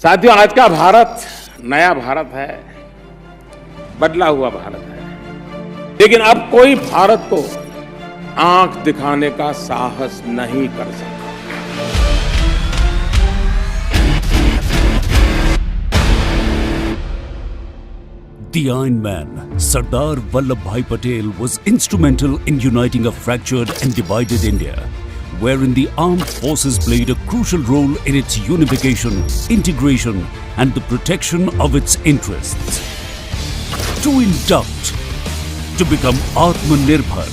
साथियों, आज का भारत नया भारत है, बदला हुआ भारत है, लेकिन अब कोई भारत को आंख दिखाने का साहस नहीं कर सकता। The Iron Man, Sardar Vallabhbhai Patel, was instrumental in uniting a fractured and divided India, wherein the armed forces played a crucial role in its unification, integration and the protection of its interests. To induct, to become Atmanirbhar,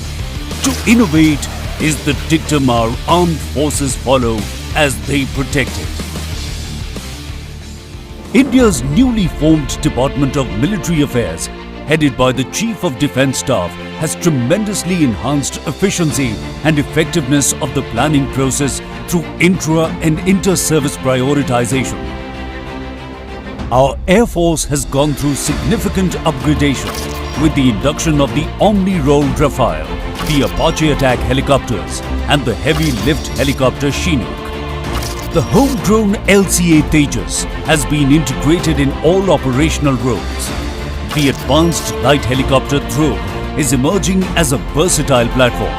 to innovate is the dictum our armed forces follow as they protect it. India's newly formed Department of Military Affairs, headed by the Chief of Defence Staff, has tremendously enhanced efficiency and effectiveness of the planning process through intra- and inter-service prioritization. Our Air Force has gone through significant upgradation with the induction of the Omni-Rolled Rafale, the Apache attack helicopters and the heavy lift helicopter Chinook. The homegrown LCA Tejas has been integrated in all operational roles. The advanced light helicopter Dhruv is emerging as a versatile platform.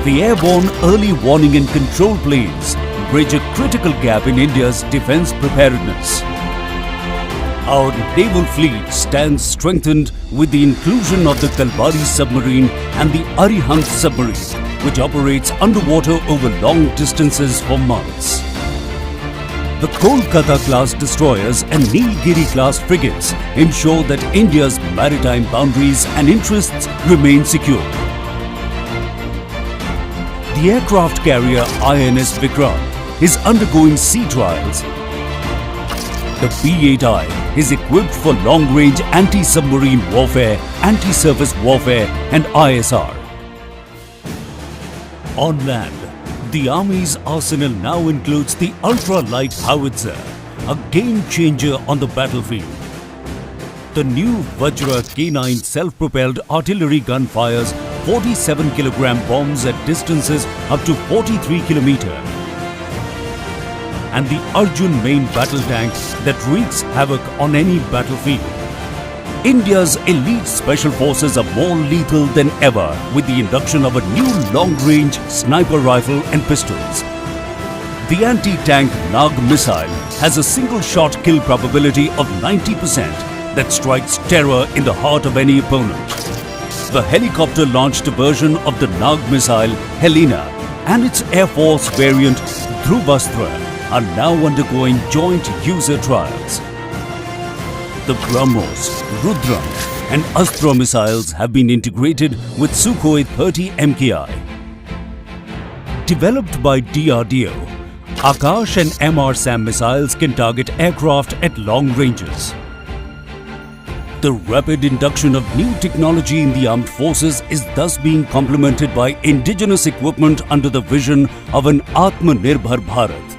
The airborne early warning and control planes bridge a critical gap in India's defence preparedness. Our naval fleet stands strengthened with the inclusion of the Kalvari submarine and the Arihant submarine, which operates underwater over long distances for months. The Kolkata-class destroyers and Nilgiri-class frigates ensure that India's maritime boundaries and interests remain secure. The aircraft carrier INS Vikrant is undergoing sea trials. The P-8I is equipped for long-range anti-submarine warfare, anti-surface warfare and ISR. On land, the Army's arsenal now includes the ultra-light howitzer, a game-changer on the battlefield. The new Vajra K9 self-propelled artillery gun fires 47 kg bombs at distances up to 43 km. And the Arjun main battle tank that wreaks havoc on any battlefield. India's elite special forces are more lethal than ever with the induction of a new long-range sniper rifle and pistols. The anti-tank Nag missile has a single-shot kill probability of 90% that strikes terror in the heart of any opponent. The helicopter-launched version of the Nag missile, Helena, and its Air Force variant, Dhruvastra, are now undergoing joint user trials. The BrahMos, Rudram and Astra missiles have been integrated with Sukhoi 30 MKI. Developed by DRDO, Akash and MR-SAM missiles can target aircraft at long ranges. The rapid induction of new technology in the armed forces is thus being complemented by indigenous equipment under the vision of an Atmanirbhar Bharat.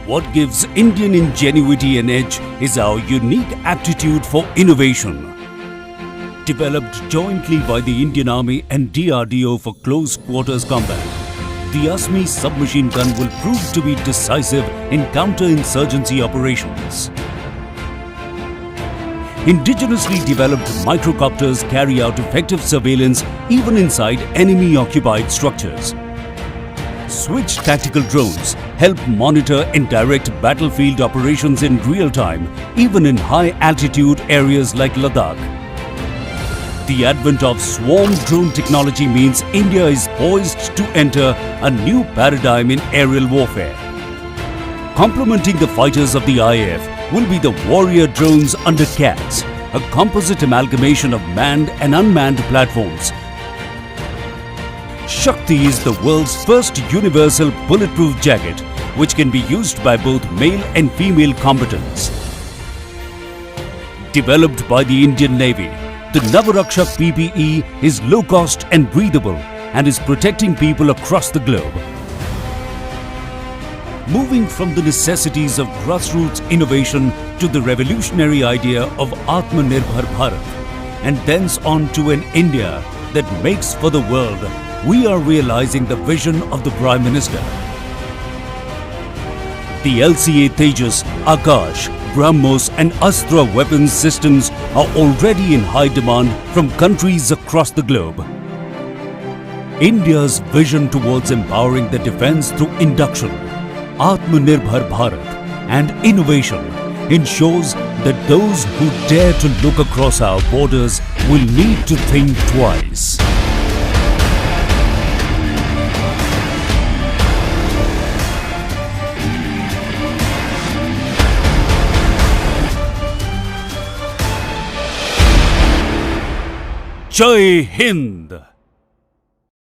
What gives Indian ingenuity an edge is our unique aptitude for innovation. Developed jointly by the Indian Army and DRDO for close quarters combat, the ASMI submachine gun will prove to be decisive in counter-insurgency operations. Indigenously developed microcopters carry out effective surveillance even inside enemy-occupied structures. Switch tactical drones help monitor and direct battlefield operations in real time, even in high-altitude areas like Ladakh. The advent of swarm drone technology means India is poised to enter a new paradigm in aerial warfare. Complementing the fighters of the IAF will be the warrior drones under CATS, a composite amalgamation of manned and unmanned platforms. Shakti is the world's first universal bulletproof jacket, which can be used by both male and female combatants. Developed by the Indian Navy, the Navarakshak PPE is low cost and breathable and is protecting people across the globe. Moving from the necessities of grassroots innovation to the revolutionary idea of Atmanirbhar Bharat, and thence on to an India that makes for the world, we are realizing the vision of the Prime Minister. The LCA Tejas, Akash, BrahMos and Astra weapons systems are already in high demand from countries across the globe. India's vision towards empowering the defense through induction, Atmanirbhar Bharat, and innovation ensures that those who dare to look across our borders will need to think twice. Jai Hind!